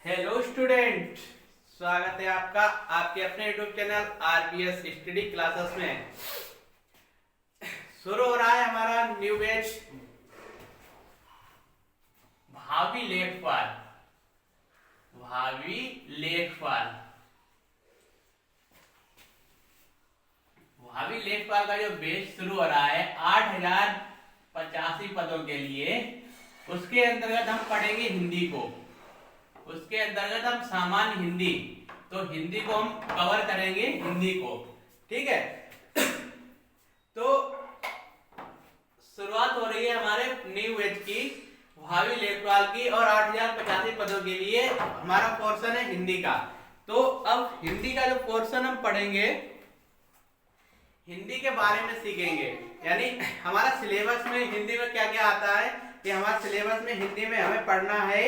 Hello student, स्वागत है आपका आपके अपने YouTube channel RBS study classes में। शुरू हो रहा है हमारा न्यू बैच भावी लेखपाल। भावी लेखपाल भावी लेखपाल का जो बैच शुरू हो रहा है 8085 पदों के लिए, उसके अंतर्गत हम पढ़ेंगे हिंदी को। उसके अंतर्गत हम सामान्य हिंदी, तो हिंदी को हम कवर करेंगे, हिंदी को। ठीक है, तो शुरुआत हो रही है हमारे न्यू बैच की भावी लेखपाल की, और 8085 पदों के लिए हमारा पोर्शन है हिंदी का। तो अब हिंदी का जो पोर्शन हम पढ़ेंगे, हिंदी के बारे में सीखेंगे। यानी हमारा सिलेबस में हिंदी में क्या क्या आता है, कि हमारे सिलेबस में हिंदी में हमें पढ़ना है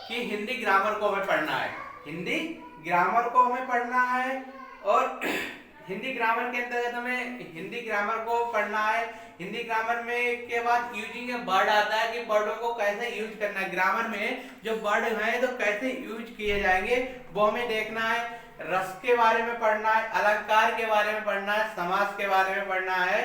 कि हिंदी ग्रामर को हमें पढ़ना है, हिंदी ग्रामर को हमें पढ़ना है। और हिंदी ग्रामर के अंतर्गत हमें हिंदी ग्रामर को पढ़ना है। हिंदी ग्रामर में के बाद यूजिंग वर्ड आता है कि वर्डों को कैसे यूज करना है। ग्रामर में जो वर्ड हैं तो कैसे यूज किए जाएंगे वो हमें देखना है। रस के बारे में पढ़ना है, अलंकार के बारे में पढ़ना है, समास के बारे में पढ़ना है,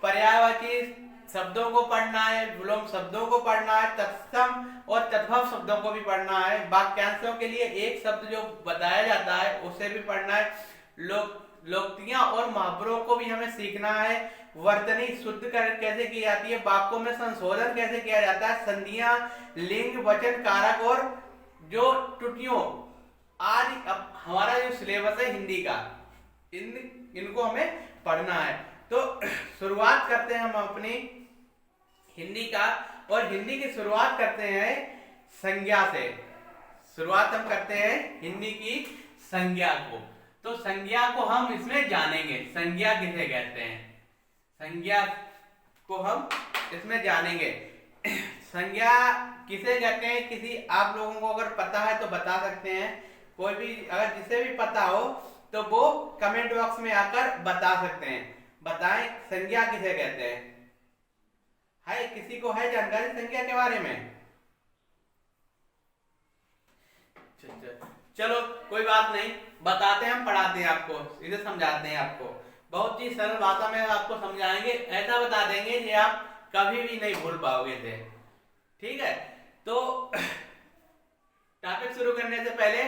पर्यायवाची शब्दों को पढ़ना है, विलोम शब्दों को पढ़ना है, तत्सम और तद्भव शब्दों को भी पढ़ना है। वाक्यांशों के लिए एक शब्द जो बताया जाता है उसे भी पढ़ना है। लोकोक्तियां और मुहावरों को भी हमें सीखना है। वर्तनी शुद्ध कैसे की जाती है, वाक्यों में संशोधन कैसे किया जाता है, संधियां, लिंग, वचन, कारक और जो त्रुटियों आदि। अब हमारा जो सिलेबस है हिंदी का, इनको हमें पढ़ना है। तो शुरुआत करते हैं हम अपनी हिंदी का, और हिंदी की शुरुआत करते हैं संज्ञा से। शुरुआत हम करते हैं हिंदी की संज्ञा को। तो संज्ञा को हम इसमें जानेंगे, संज्ञा किसे कहते हैं, संज्ञा को हम इसमें जानेंगे। संज्ञा किसे कहते हैं, किसी आप लोगों को अगर पता है तो बता सकते हैं। कोई भी अगर जिसे भी पता हो तो वो कमेंट बॉक्स में आकर बता सकते हैं। बताएं संज्ञा किसे कहते हैं। है किसी को है जानकारी संज्ञा के बारे में? चलो कोई बात नहीं, बताते हैं, हम पढ़ाते हैं आपको, इसे समझाते हैं आपको। बहुत ही सरल भाषा में आपको समझाएंगे, ऐसा बता देंगे कि आप कभी भी नहीं भूल पाओगे थे। ठीक है, तो टॉपिक शुरू करने से पहले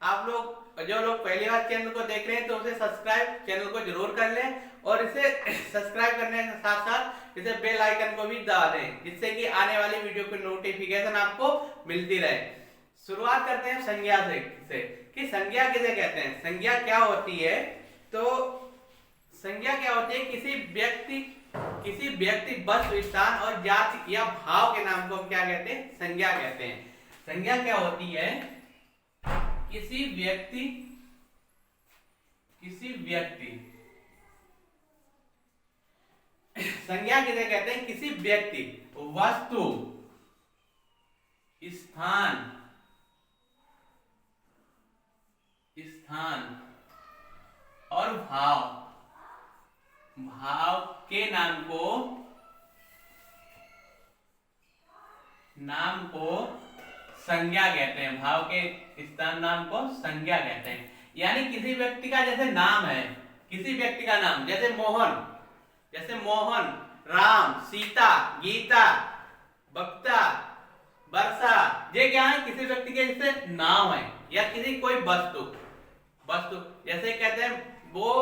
आप लोग जो लोग पहली बार चैनल को देख रहे हैं तो उसे सब्सक्राइब चैनल को जरूर कर लें, और इसे सब्सक्राइब करने के साथ साथ इसे बेल आइकन को भी दबा दें, जिससे कि आने वाली वीडियो की नोटिफिकेशन आपको मिलती रहे। शुरुआत करते हैं संज्ञा से कि संज्ञा किसे कहते हैं, संज्ञा क्या होती है। तो संज्ञा क्या होती है, किसी व्यक्ति वस्तु, स्थान और जाति या भाव के नाम को हम क्या कहते हैं, संज्ञा कहते हैं। संज्ञा क्या होती है, किसी व्यक्ति संज्ञा किसे कहते हैं, किसी व्यक्ति, वस्तु, स्थान और भाव के नाम को संज्ञा कहते हैं। भाव के स्थान नाम को संज्ञा कहते हैं। यानी किसी व्यक्ति का जैसे नाम है, किसी व्यक्ति का नाम जैसे मोहन, राम, सीता, गीता, बक्ता, वर्षा, ये क्या है, किसी व्यक्ति के जैसे नाम है। या किसी कोई वस्तु जैसे कहते हैं वो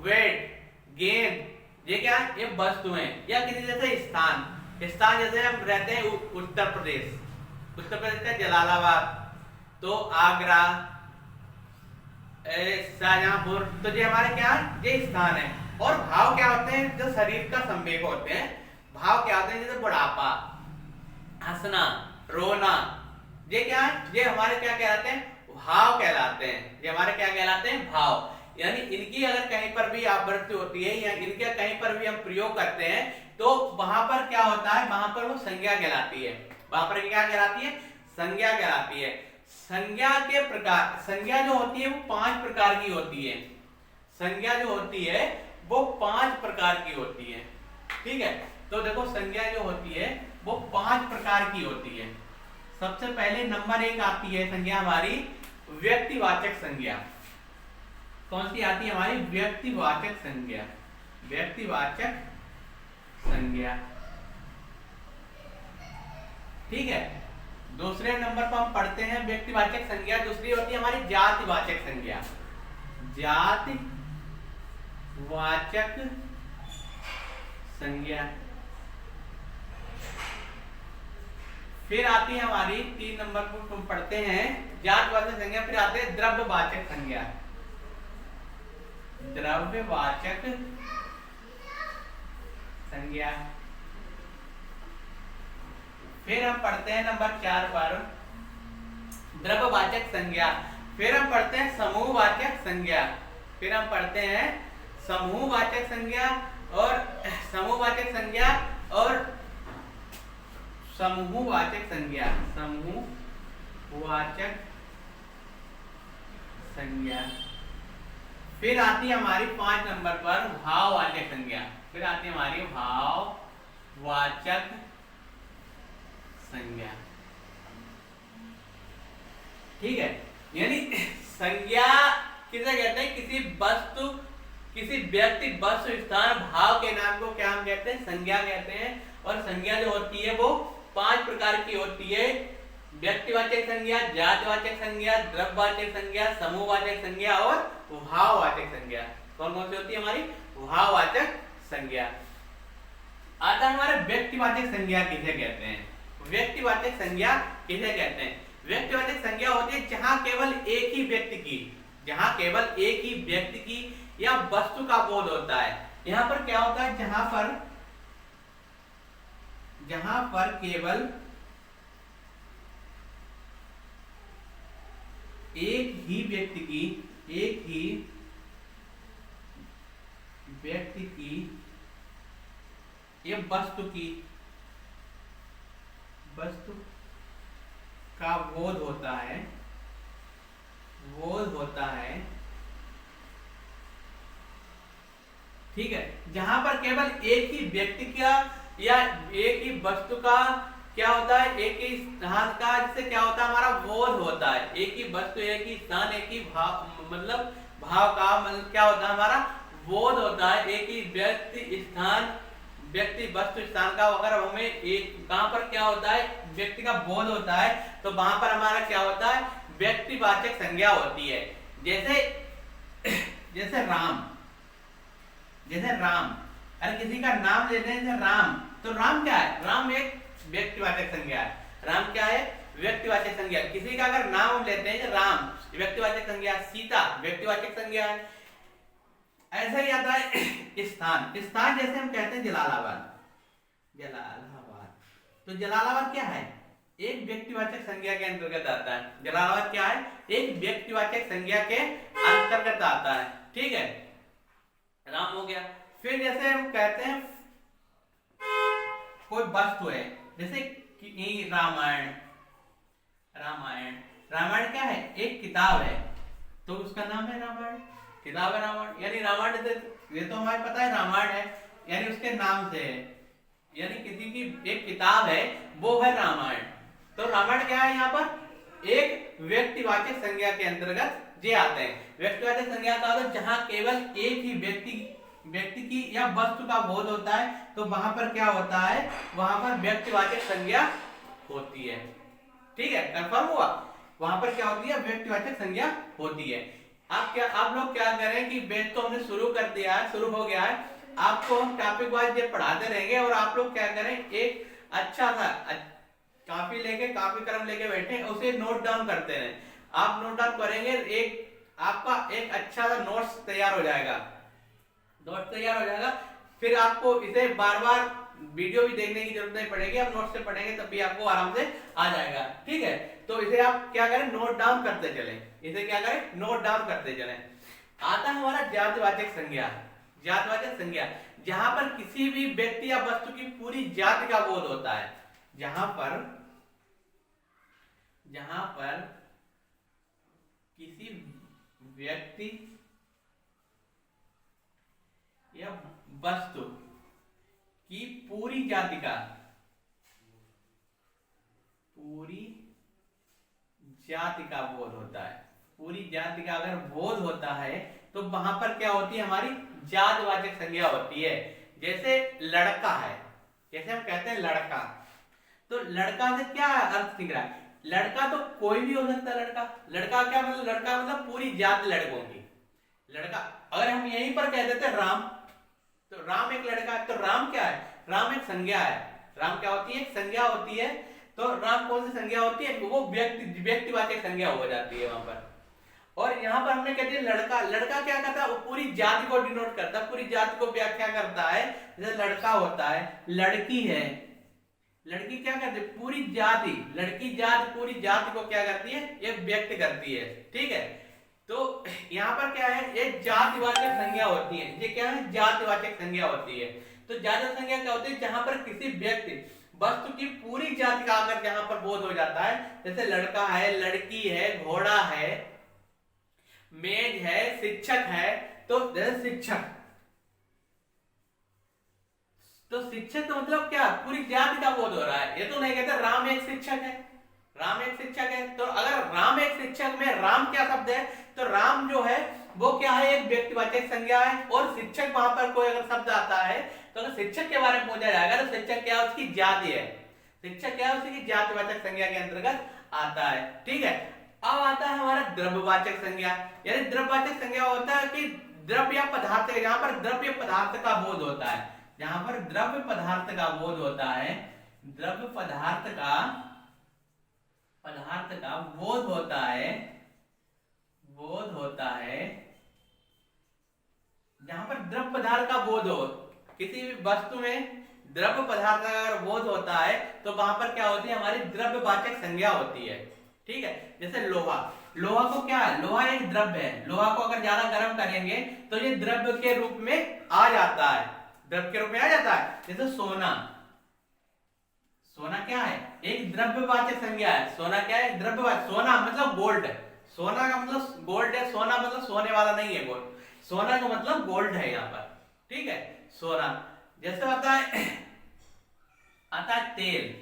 वेट, गेंद, ये क्या है, ये वस्तु है। या किसी जैसे स्थान जैसे हम रहते हैं उत्तर प्रदेश का जलालाबाद, तो आगरा, शाहजहांपुर, तो ये हमारे क्या है, ये स्थान है। और भाव क्या होते हैं, जो शरीर का संवेग होते हैं। भाव क्या होते हैं, जैसे बुढ़ापा, हंसना, रोना, ये क्या है, ये हमारे क्या कहलाते हैं, भाव कहलाते हैं। ये हमारे क्या कहलाते हैं, भाव। यानी इनकी अगर कहीं पर भी आवृत्ति होती है या इनके कहीं पर भी हम प्रयोग करते हैं तो वहां पर क्या होता है, वहां पर वो संज्ञा कहलाती है। वहां पर क्या कहलाती है, संज्ञा कहलाती है। संज्ञा के प्रकार, संज्ञा जो होती है वो 5 प्रकार की होती है। संज्ञा जो होती है वो 5 प्रकार की होती है। ठीक है, तो देखो संज्ञा जो होती है वो 5 प्रकार की होती है। सबसे पहले नंबर एक आती है संज्ञा हमारी व्यक्तिवाचक संज्ञा। कौन सी आती है हमारी? व्यक्तिवाचक संज्ञा। व्यक्तिवाचक संज्ञा, ठीक है। दूसरे नंबर पर हम पढ़ते हैं व्यक्तिवाचक संज्ञा। दूसरी होती है हमारी जातिवाचक संज्ञा। जातिवाचक संज्ञा। फिर आती है हमारी 3 नंबर पर तुम पढ़ते हैं जातवाचक संज्ञा। फिर आते हैं द्रव्यवाचक संज्ञा। द्रव्यवाचक संज्ञा। फिर हम पढ़ते हैं नंबर 4 पर द्रव्यवाचक संज्ञा। फिर हम पढ़ते हैं समूहवाचक संज्ञा। फिर हम पढ़ते हैं समूहवाचक संज्ञा और समूहवाचक संज्ञा और समूहवाचक संज्ञा। समूहवाचक संज्ञा। फिर आती है हमारी 5 नंबर पर भाववाचक संज्ञा। फिर आती है हमारी भाववाचक संज्ञा, ठीक है। यानी संज्ञा किसे कहते हैं? किसी वस्तु, किसी व्यक्ति, वस्तु, स्थान, भाव के नाम को क्या हम कहते हैं? संज्ञा कहते हैं। और संज्ञा जो होती है वो 5 प्रकार की होती है। व्यक्तिवाचक संज्ञा, जातिवाचक संज्ञा, द्रव्यवाचक संज्ञा, समूहवाचक संज्ञा और भाववाचक संज्ञा। कौन कौन सी होती है हमारी? भाववाचक संज्ञा। आता हमारे व्यक्तिवाचक संज्ञा किसे कहते हैं? व्यक्तिवाचक संज्ञा किसे कहते हैं? व्यक्तिवाचक संज्ञा होती है जहां केवल एक ही व्यक्ति की, जहां केवल एक ही व्यक्ति की या वस्तु का बोध होता है। यहां पर क्या होता है? जहां पर केवल एक ही व्यक्ति की या वस्तु का बोध होता है, ठीक है। जहां पर केवल एक ही व्यक्ति का या एक ही वस्तु का क्या होता है? एक ही स्थान का, जिससे क्या होता है? हमारा बोध होता है। एक ही वस्तु, एक ही स्थान, एक ही भाव, मतलब भाव का मतलब क्या होता है? हमारा बोध होता है। एक ही व्यक्ति, स्थान, व्यक्ति, वस्तु, स्थान का अगर हमें एक कहां पर क्या होता है? व्यक्ति का बोध होता है, तो वहां पर हमारा क्या होता है? व्यक्तिवाचक संज्ञा होती है। जैसे राम, अरे किसी का नाम लेते हैं जैसे राम, तो राम क्या है? राम एक व्यक्तिवाचक संज्ञा है। राम क्या है? व्यक्तिवाचक संज्ञा। किसी का अगर नाम हम लेते हैं राम, व्यक्तिवाचक संज्ञा। सीता व्यक्तिवाचक संज्ञा है। ऐसा ही आता है स्थान। जैसे हम कहते हैं जलालाबाद, तो जलालाबाद क्या है? एक व्यक्तिवाचक संज्ञा के अंतर्गत आता है। जलालाबाद क्या है? एक व्यक्तिवाचक संज्ञा के अंतर्गत आता है, ठीक है। राम हो गया। फिर जैसे हम कहते हैं कोई वस्तु है, जैसे कि रामायण क्या है? एक किताब है, तो उसका नाम है रामायण, किताब है रामायण। यानी रामायण, ये तो हमें पता है रामायण है, यानी उसके नाम से है। यानी किसी की एक किताब है, वो है रामायण। तो रामायण क्या है? यहाँ पर एक व्यक्तिवाचक संज्ञा के अंतर्गत जे आते हैं। व्यक्तिवाचक संज्ञा का मतलब जहां केवल एक ही व्यक्ति की या वस्तु का बोध होता है, तो वहां पर क्या होता है? वहां पर व्यक्तिवाचक संज्ञा होती है, ठीक है। कंफर्म हुआ? वहां पर क्या होती है? व्यक्तिवाचक संज्ञा होती है। आप लोग क्या करें कि बैच तो हमने शुरू कर दिया है, शुरू हो गया है। आपको हम टॉपिक वाइज ये पढ़ाते रहेंगे और आप लोग क्या करें? एक अच्छा सा कॉपी कलम लेके बैठे, उसे नोट डाउन करते रहे। आप नोट डाउन करेंगे, आपका एक अच्छा सा नोट्स तैयार हो जाएगा। फिर आपको इसे बार बार वीडियो भी देखने की जरूरत नहीं पड़ेगी। आप नोट से पढ़ेंगे तब भी आपको आराम से आ जाएगा, ठीक है। तो इसे आप क्या करें? नोट डाउन करते चलें। आता है हमारा जातिवाचक संज्ञा। जहां पर किसी भी व्यक्ति या वस्तु की पूरी जाति का बोध होता है। जहां पर किसी व्यक्ति या वस्तु की पूरी जाति का बोध होता है, पूरी जाति का अगर बोध होता है तो वहां पर क्या होती है, हमारी जातिवाचक संज्ञा होती है। जैसे लड़का है, जैसे हम कहते हैं लड़का, तो लड़का से क्या अर्थ निकला, लड़का तो कोई भी हो सकता है। लड़का, लड़का क्या मतलब, लड़का मतलब पूरी जात लड़कों की लड़का। अगर हम यहीं पर कह देते राम, तो राम एक लड़का है, तो राम क्या है, राम एक संज्ञा है। राम क्या होती है, एक संज्ञा होती है। तो राम कौन सी संज्ञा होती है, वो व्यक्तिवाचक संज्ञा हो जाती है वहां पर। और यहाँ पर हमने कह दिया लड़का, लड़का क्या करता है, वो पूरी जाति को डिनोट करता है, पूरी जाति को व्याख्या करता है। जैसे लड़का होता है, लड़की है, लड़की क्या करती है, पूरी जाति, लड़की जाति पूरी जाति को क्या करती है, ये व्यक्त करती है। ठीक है, तो यहाँ पर क्या है, ये जातिवाचक संज्ञा होती है। ये क्या है, जातिवाचक संज्ञा होती है। तो जातिवाचक संज्ञा क्या होती है, जहां पर किसी व्यक्ति वस्तु की पूरी जाति का अगर जहां पर बोध हो जाता है, जैसे लड़का है, लड़की है, घोड़ा है, मेज है, शिक्षक है। तो जैसे शिक्षक, तो शिक्षक तो मतलब क्या, पूरी जाति का बोध हो रहा है। ये तो नहीं कहते राम एक शिक्षक है, राम एक शिक्षक है। तो अगर राम एक शिक्षक में राम क्या शब्द है, तो राम जो है वो क्या है, एक व्यक्तिवाचक संज्ञा है। और शिक्षक वहां पर कोई अगर शब्द आता है, तो अगर शिक्षक के बारे में पूछा जाएगा तो शिक्षक क्या है, उसकी जाति है। शिक्षक क्या है, उसकी जातिवाचक संज्ञा के अंतर्गत आता है। ठीक है, अब आता है हमारा द्रव्यवाचक संज्ञा। यानी द्रव्यवाचक संज्ञा होता है कि द्रव्य या पदार्थ, जहां पर द्रव्य पदार्थ का बोध होता है, जहां पर द्रव्य पदार्थ का बोध होता है, द्रव्य पदार्थ का बोध होता है, बोध होता है। जहां पर द्रव्य पदार्थ का बोध हो, किसी भी वस्तु में द्रव्य पदार्थ का अगर बोध होता है, तो वहां पर क्या होती है, हमारी द्रव्यवाचक संज्ञा होती है। ठीक है, जैसे लोहा, लोहा को क्या है, लोहा एक द्रव्य है। लोहा को अगर ज्यादा गर्म करेंगे तो ये द्रव्य के रूप में आ जाता है, द्रव्य के रूप में आ जाता है। जैसे सोना, सोना क्या है, एक द्रव्यवाचक संज्ञा है। सोना क्या है, द्रव्यवाचक। सोना मतलब गोल्ड है, सोना का मतलब गोल्ड है। सोना मतलब सोने वाला नहीं है, गोल्ड, सोना का मतलब गोल्ड है यहाँ पर। ठीक है, सोना। जैसे आता है तेल,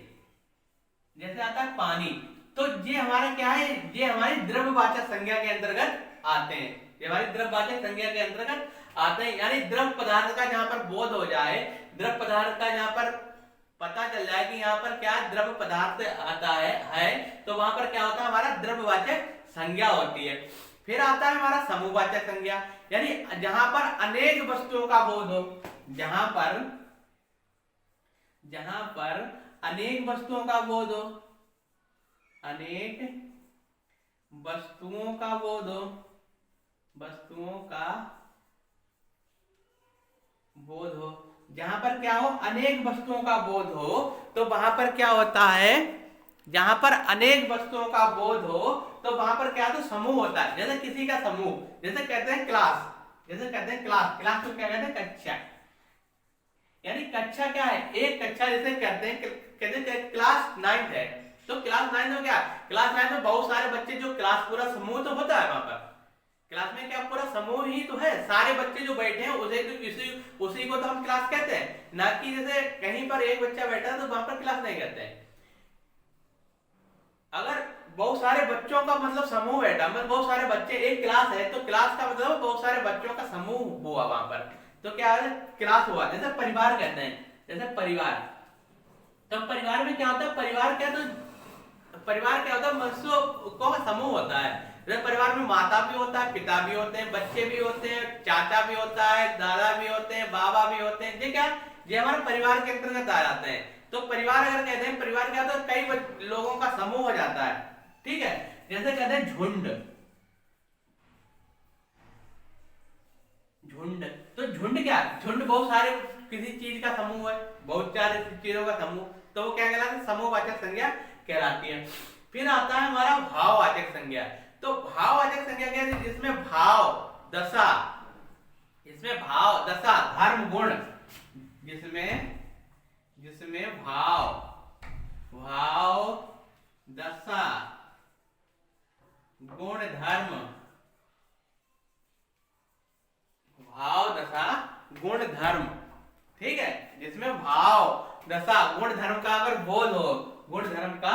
जैसे आता है पानी। तो ये हमारा क्या है, ये हमारी द्रव्यवाचक संज्ञा के अंतर्गत आते हैं, ये हमारी द्रव्यवाचक संज्ञा के अंतर्गत आते हैं। यानी द्रव्य पदार्थ का जहां पर बोध हो जाए, द्रव्य पदार्थ का जहां पर पता चल जाए कि यहाँ पर क्या द्रव्य पदार्थ आता है, तो वहां पर क्या होता है, हमारा द्रव्यवाचक संज्ञा होती है। फिर आता है हमारा समूहवाचक संज्ञा, यानी जहां पर अनेक वस्तुओं का बोध हो, जहां पर अनेक वस्तुओं का बोध हो, अनेक वस्तुओं का बोध हो, वस्तुओं का बोध हो। जहां पर क्या हो, अनेक वस्तुओं का बोध हो, तो वहां पर क्या होता है, जहां पर अनेक वस्तुओं का बोध हो, तो वहां पर क्या, तो समूह होता है। जैसे किसी का समूह, जैसे कहते हैं क्लास, जैसे कहते हैं क्लास, क्लास को क्या कहते हैं, कक्षा। यानी कक्षा क्या है, एक कक्षा। जैसे कहते हैं क्लास 9 है, तो क्लास 9 में क्या, क्लास 9 में बहुत सारे बच्चे, जो क्लास पूरा समूह तो होता है वहां पर। क्लास में क्या पूरा समूह ही तो है, सारे बच्चे जो बैठे हैं उसी को तो हम क्लास कहते हैं। ना कि जैसे कहीं पर एक बच्चा बैठा है तो वहां पर क्लास नहीं कहते हैं। अगर बहुत सारे बच्चों का मतलब समूह बैठा, मतलब बहुत सारे बच्चे, एक क्लास है, तो क्लास का मतलब बहुत सारे बच्चों का समूह हुआ वहां पर, तो क्या है, क्लास हुआ। जैसे परिवार कहते हैं, जैसे परिवार, तो परिवार में क्या होता है, परिवार क्या, तो परिवार क्या होता है, मनुष्यों का समूह होता है। जैसे परिवार में माता भी होता है, पिता भी होते हैं, बच्चे भी होते हैं, चाचा भी होता है, दादा भी होते हैं, बाबा भी होते हैं। ये क्या, ये हमारे परिवार के अंतर्गत आ जाते हैं। तो परिवार अगर कहते हैं, परिवार क्या होता है, कई लोगों का समूह हो जाता है। ठीक है, जैसे कहते हैं झुंड, झुंड, तो झुंड क्या, झुंड बहुत सारे किसी चीज का समूह है, बहुत सारे चीजों का समूह, तो वो क्या कहलाता है, समूहवाचक संज्ञा कहलाती है। फिर आता है हमारा भाववाचक संज्ञा। तो भाववाचक संज्ञा क्या है, जिसमें भाव दशा, इसमें भाव दशा धर्म गुण, जिसमें भाव दशा गुण धर्म, भाव दशा गुण धर्म। ठीक है, जिसमें भाव दशा गुण धर्म का अगर बोध हो, गुण धर्म का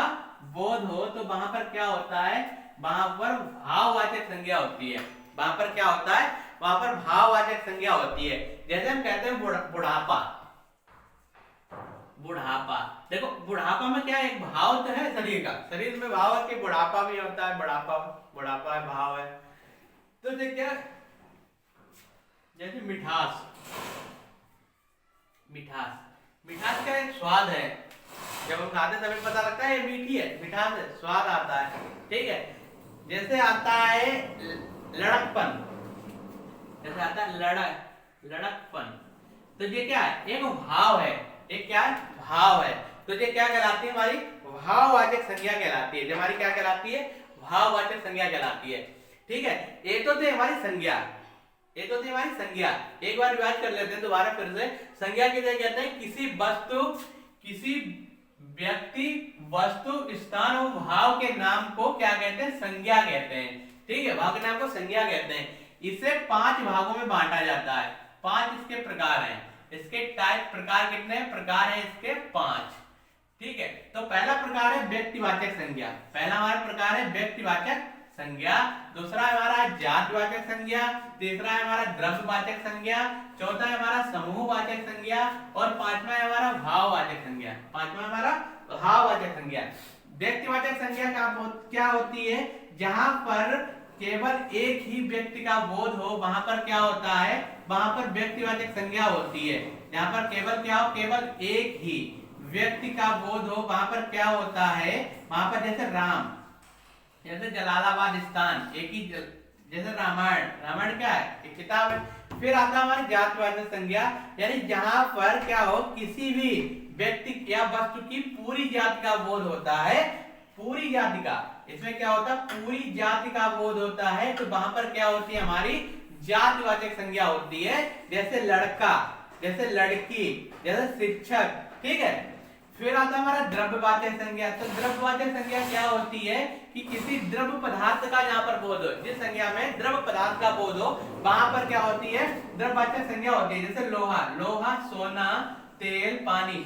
बोध हो तो वहां पर क्या होता है, वहां पर भाववाचक संज्ञा होती है। वहां पर क्या होता है, वहां पर भाववाचक संज्ञा होती है। जैसे हम कहते हैं बुढ़ापा, बुढ़ापा, देखो बुढ़ापा में क्या है, एक भाव तो है शरीर का, शरीर में भाव है कि बुढ़ापा भी होता है, बुढ़ापा बुढ़ापा है, भाव है। तो देखिए जैसे मिठास, मिठास, मिठास का एक स्वाद है, जब हम खाते तभी पता लगता है ये मीठी है, मिठास है, स्वाद आता है, ठीक है। जैसे आता है लड़कपन, जैसे आता है लड़कपन, तो ये क्या है, एक भाव है, एक क्या है, भाव है। तो ये क्या कहलाती है, हमारी भाववाचक संज्ञा कहलाती है। हमारी क्या कहलाती है, भाववाचक संज्ञा कहलाती है, ठीक है। ये तो थी हमारी संज्ञा, ये तो थी हमारी संज्ञा। एक बार रिवाइज कर लेते हैं दोबारा फिर से। संज्ञा किसे कहते हैं, किसी वस्तु, किसी व्यक्ति, वस्तु, स्थान और भाव के नाम को क्या कहते हैं, संज्ञा कहते हैं, ठीक है। भाव के नाम को संज्ञा कहते हैं। इसे 5 भागों में बांटा जाता है। 5 इसके प्रकार हैं। इसके टाइप, प्रकार कितने प्रकार हैं इसके, 5, ठीक है। तो पहला प्रकार है व्यक्तिवाचक संज्ञा, पहला हमारा प्रकार है व्यक्तिवाचक संज्ञा। दूसरा है हमारा जातिवाचक संज्ञा, तीसरा है हमारा द्रव्यवाचक संज्ञा, चौथा है हमारा समूहवाचक संज्ञा और पांचवा है हमारा भाववाचक संज्ञा, पांचवा हमारा भाववाचक संज्ञा। व्यक्तिवाचक संज्ञा क्या होती है, जहां पर केवल एक ही व्यक्ति का बोध हो, वहां पर क्या होता है, वहां पर व्यक्तिवाचक संज्ञा होती है। जहां पर केवल क्या हो, केवल एक ही व्यक्ति का बोध हो, वहां पर क्या होता है, वहां पर जैसे राम, जैसे जलालाबाद स्थान, एक ही, जैसे रामायण, रामायण क्या है, एक किताब है। फिर आता है हमारी जातिवाचक संज्ञा, यानी जहां पर क्या हो, किसी भी व्यक्ति या वस्तु की पूरी जाति का बोध होता है, पूरी जाति का, इसमें क्या होता है, पूरी जाति का बोध होता है, तो वहां पर क्या होती है, हमारी जातिवाचक संज्ञा होती है। जैसे लड़का, जैसे लड़की, जैसे शिक्षक, ठीक है। फिर आता है हमारा द्रव्यवाचक संज्ञा। तो द्रव्यवाचक संज्ञा क्या होती है कि किसी द्रव्य पदार्थ का जहां पर बोध हो, जिस संज्ञा में द्रव्य पदार्थ का बोध हो, वहां पर क्या होती है, द्रव्यवाचक संज्ञा होती है। जैसे लोहा, लोहा, सोना, तेल, पानी,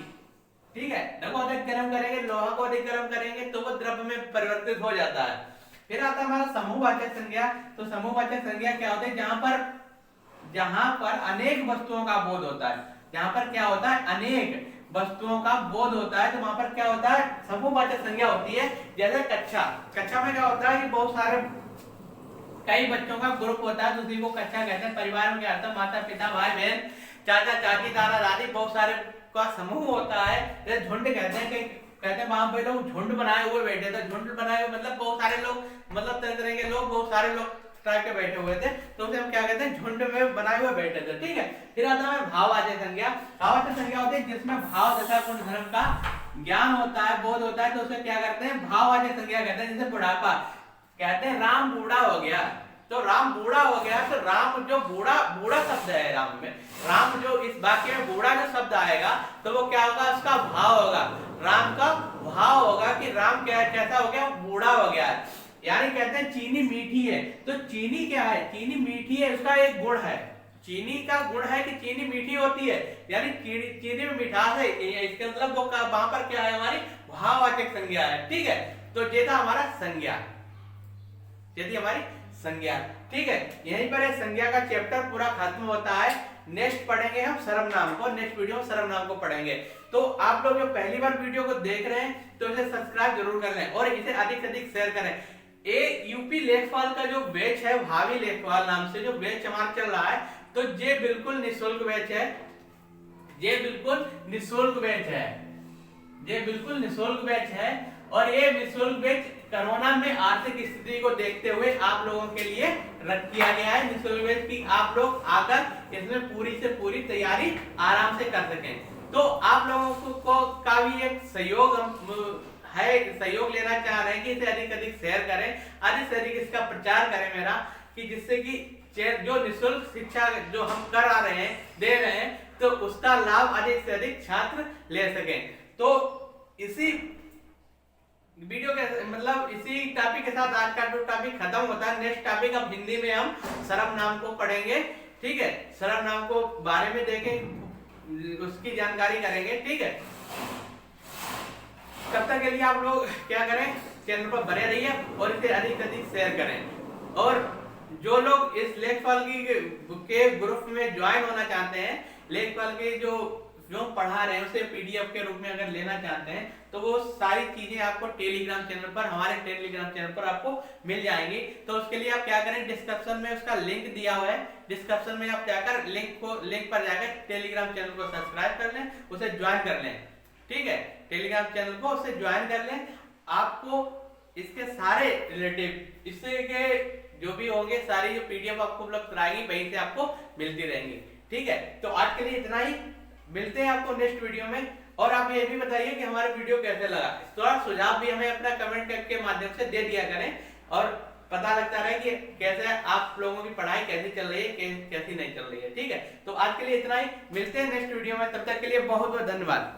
ठीक है। देखो अधिक गर्म करेंगे, लोहा को अधिक गर्म करेंगे तो वो द्रव्य में परिवर्तित हो जाता है। फिर आता है हमारा समूहवाचक संज्ञा। तो समूहवाचक संज्ञा क्या होता है, जहां पर अनेक वस्तुओं का बोध होता है, जहां पर क्या होता है, अनेक वस्तुओं का बोध होता है, तो वहां पर क्या होता है, समूहवाचक संज्ञा होती है। जैसे कक्षा, कक्षा में क्या होता है कि बहुत सारे, कई बच्चों का ग्रुप होता है, तो उसी को कक्षा कहते हैं। परिवार में क्या होता है, माता पिता, भाई बहन, चाचा चाची, दादा दादी, बहुत सारे का समूह होता है। जैसे झुंड कहते हैं, कि कहते हैं वहां पे लोग झुंड बनाए हुए बैठे थे। झुंड बनाए हुए मतलब बहुत सारे लोग, मतलब तरह तरह के लोग, बहुत सारे लोग टाइप के बैठे हुए थे, तो उसे हम क्या कहते हैं, झुंड में बनाए हुए बैठे थे, ठीक है। फिर आता है भाववाचक संज्ञा। भाववाचक संज्ञा होती है जिसमें भाव तथा गुण धर्म का ज्ञान होता है, बोध होता है, तो उसे क्या करते हैं, भाववाचक संज्ञा कहते हैं। जैसे बुढ़ापा, कहते हैं राम बूढ़ा हो गया, तो राम बूढ़ा हो गया, तो राम जो बूढ़ा, बूढ़ा शब्द है राम में, राम जो इस वाक्य में बूढ़ा जो शब्द आएगा, तो वो क्या होगा, उसका भाव होगा, राम का भाव होगा कि राम क्या, कैसा हो गया, बूढ़ा हो गया है। यानी कहते हैं चीनी मीठी है, तो चीनी क्या है, चीनी मीठी है, उसका एक गुण है, चीनी का गुण है कि चीनी मीठी होती है, यानी चीनी में मिठास है, इसके मतलब वो वहां पर क्या है, हमारी भाववाचक संज्ञा है, ठीक है। तो ये था हमारा संज्ञा, ये थी हमारी संज्ञा, ठीक है। यहीं पर संज्ञा का चैप्टर पूरा खत्म होता है। नेक्स्ट पढ़ेंगे हम सर्वनाम को, नेक्स्ट वीडियो में सर्वनाम को पढ़ेंगे। तो आप लोग जो पहली बार वीडियो को देख रहे हैं तो इसे सब्सक्राइब जरूर कर लें और इसे अधिक से अधिक शेयर करें। यूपी लेखपाल का जो बैच है, भावी लेखपाल नाम से जो बैच हमारा चल रहा है, तो ये बिल्कुल निःशुल्क बैच है, ये बिल्कुल निःशुल्क बैच है, ये बिल्कुल निःशुल्क बैच है। और ये निःशुल्क बैच कोरोना में आर्थिक स्थिति को देखते हुए आप लोगों के लिए रख किया गया है। निःशुल्क बैच की आप लोग आकर इसमें पूरी से पूरी तैयारी आराम से कर सकें। तो आप लोगों को का भी एक सहयोग है, सहयोग लेना चाह रहे हैं कि इसे अधिक अधिक शेयर करें, अधिक से अधिक इसका प्रचार करें मेरा, कि जिससे कि जो निःशुल्क शिक्षा जो हम करा रहे हैं, दे रहे हैं, तो उसका लाभ अधिक से अधिक छात्र ले सकें। तो इसी वीडियो के मतलब इसी टॉपिक के साथ आज का जो टॉपिक खत्म होता है। नेक्स्ट टॉपिक अब हिंदी में हम सर्वनाम को पढ़ेंगे, ठीक है। सर्वनाम को बारे में देखें, उसकी जानकारी करेंगे, ठीक है। तब तक के लिए आप लोग क्या करें, चैनल पर बने रहिए और इसे अधिक से अधिक शेयर करें। और जो लोग इस लेखपाल के ग्रुप में ज्वाइन होना चाहते हैं, लेखपाल के जो पढ़ा रहे हैं उसे पीडीएफ के रूप में अगर लेना चाहते हैं, तो वो सारी चीजें आपको टेलीग्राम चैनल पर, हमारे टेलीग्राम चैनल पर आपको मिल जाएंगी। तो उसके लिए आप क्या करें, डिस्क्रिप्शन में उसका लिंक दिया हुआ है, डिस्क्रिप्शन में आप जाकर लिंक पर जाकर टेलीग्राम चैनल को सब्सक्राइब कर लें, उसे ज्वाइन कर लें। ठीक है, टेलीग्राम चैनल को उसे ज्वाइन कर लें। आपको इसके सारे रिलेटिव, इससे के जो भी होंगे, सारी जो पीडीएफ आपको उपलब्ध कराएगी वहीं से आपको मिलती रहेंगी। ठीक है, तो आज के लिए इतना ही, मिलते हैं आपको नेक्स्ट वीडियो में। और आप ये भी बताइए कि हमारा वीडियो कैसे लगा, थोड़ा सुझाव भी हमें अपना कमेंट के माध्यम से दे दिया करें, और पता लगता रहे कि कैसे आप लोगों की पढ़ाई कैसी चल रही है, कैसी नहीं चल रही है। ठीक है, तो आज के लिए इतना ही, मिलते हैं नेक्स्ट वीडियो में, तब तक के लिए बहुत बहुत धन्यवाद।